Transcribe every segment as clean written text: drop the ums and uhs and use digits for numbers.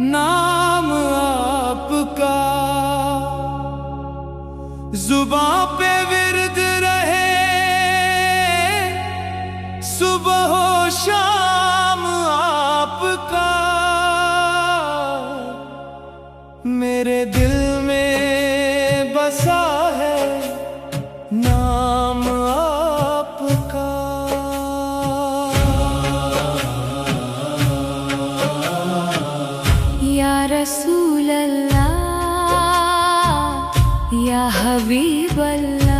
नाम आपका जुबां पे विर्द रहे, सुबह हो शाम आपका मेरे दिल में बसा है नाम आपका। या रसूल अल्लाह या हबीब अल्लाह,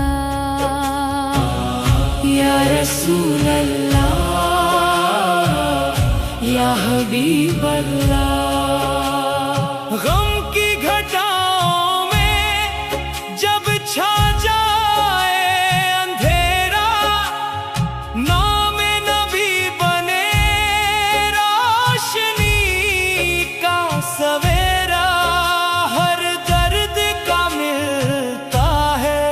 या रसूल अल्लाह या हबीब अल्लाह। गम की घटाओं में जब छा जाए अंधेरा, नाम नबी बने रोशनी का सवेरा। हर दर्द का मिलता है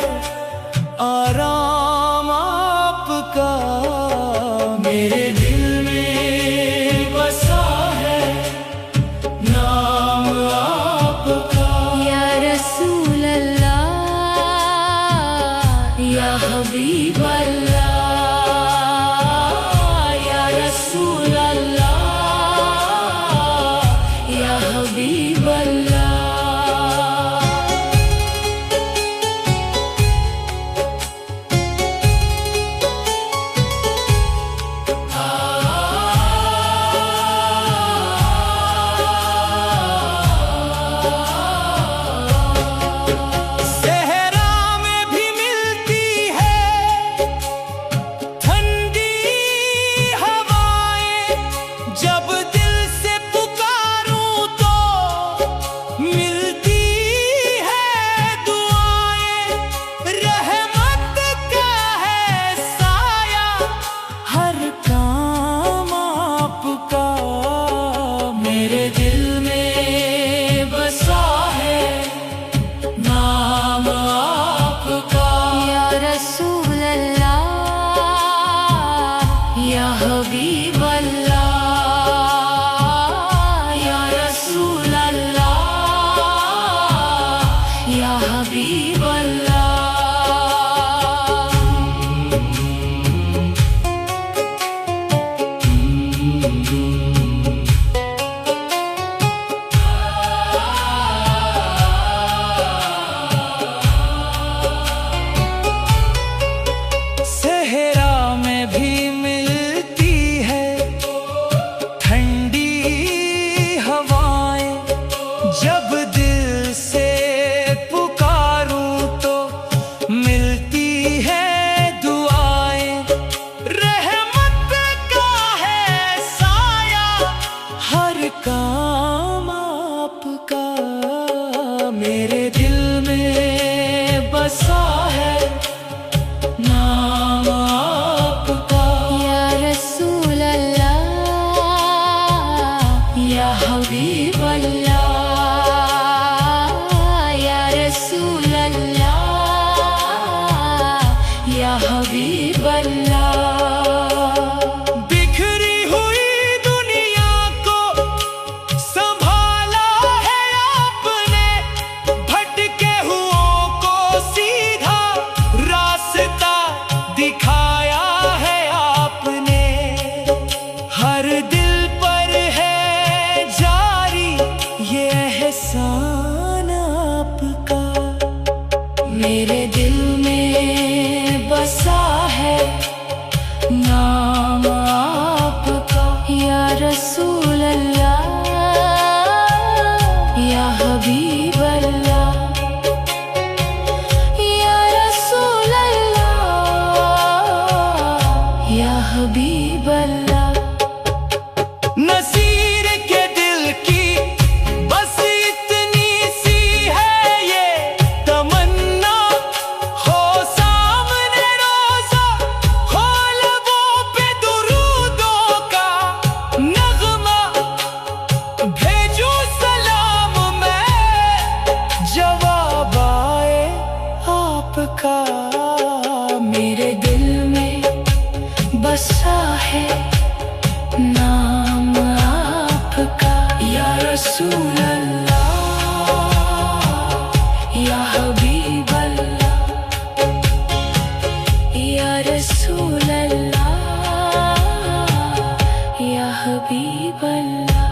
आराम आपका, मेरे दिल में बसा है नाम आपका। या रसूल अल्लाह या हबीब अल्लाह, या रसूल अल्लाह या हबीब अल्लाह। सहरा में भी मिलती है ठंडी हवाएं, जब दिल से पुकारूं तो मिलती है दुआएं। रहमत का है साया हर काम आपका, मेरे दिल में बसा है नाम आपका। या रसूल अल्लाह या हबीब अल्लाह, या रसूल अल्लाह या हबीब अल्लाह। सहरा में भी मिलती है ठंडी हवाएं, जब दिल से पुकारूं तो मिलती है दुआएं। रहमत का है साया हर काम आपका, मेरे दिल में बसा है नाम आपका। या रसूल अल्लाह या हबीब अल्लाह, या रसूल अल्लाह या हबीब अल्लाह। बिखरी हुई दुनिया को संभाला है आपने, भटके हुओं को सीधा रास्ता दिखाया है आपने। हर दिल पर है जारी ये रसूल अल्लाह या हबीब अल्लाह या रसूल अल्लाह या हबीब अल्लाह।